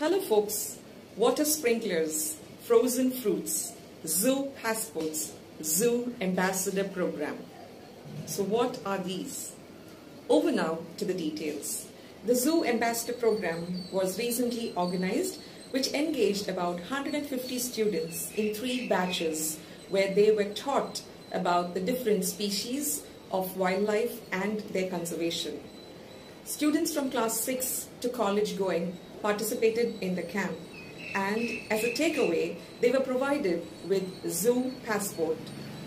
Hello folks, water sprinklers, frozen fruits, zoo passports, zoo ambassador program. So what are these? Over now to the details. The zoo ambassador program was recently organized, which engaged about 150 students in 3 batches where they were taught about the different species of wildlife and their conservation. Students from class 6 to college going participated in the camp, and as a takeaway they were provided with zoo passport,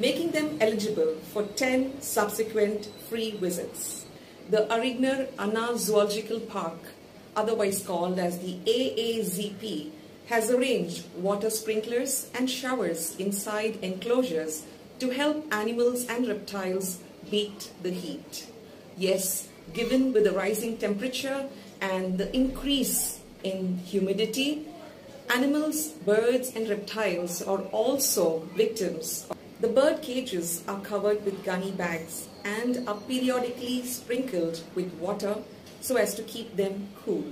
making them eligible for 10 subsequent free visits. The Arignar Anna Zoological Park, otherwise called as the AAZP, has arranged water sprinklers and showers inside enclosures to help animals and reptiles beat the heat. Yes, given with the rising temperature and the increase in humidity, animals, birds and reptiles are also victims. The bird cages are covered with gunny bags and are periodically sprinkled with water so as to keep them cool.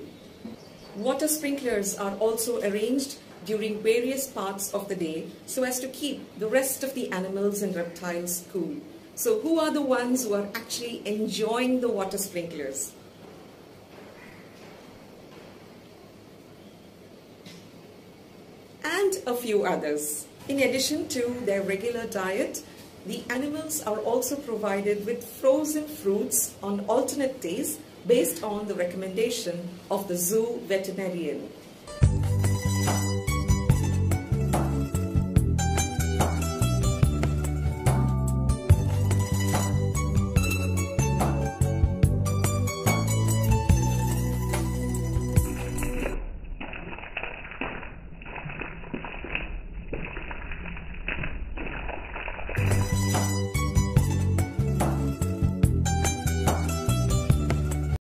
Water sprinklers are also arranged during various parts of the day so as to keep the rest of the animals and reptiles cool. So who are the ones who are actually enjoying the water sprinklers? And a few others. In addition to their regular diet, the animals are also provided with frozen fruits on alternate days based on the recommendation of the zoo veterinarian.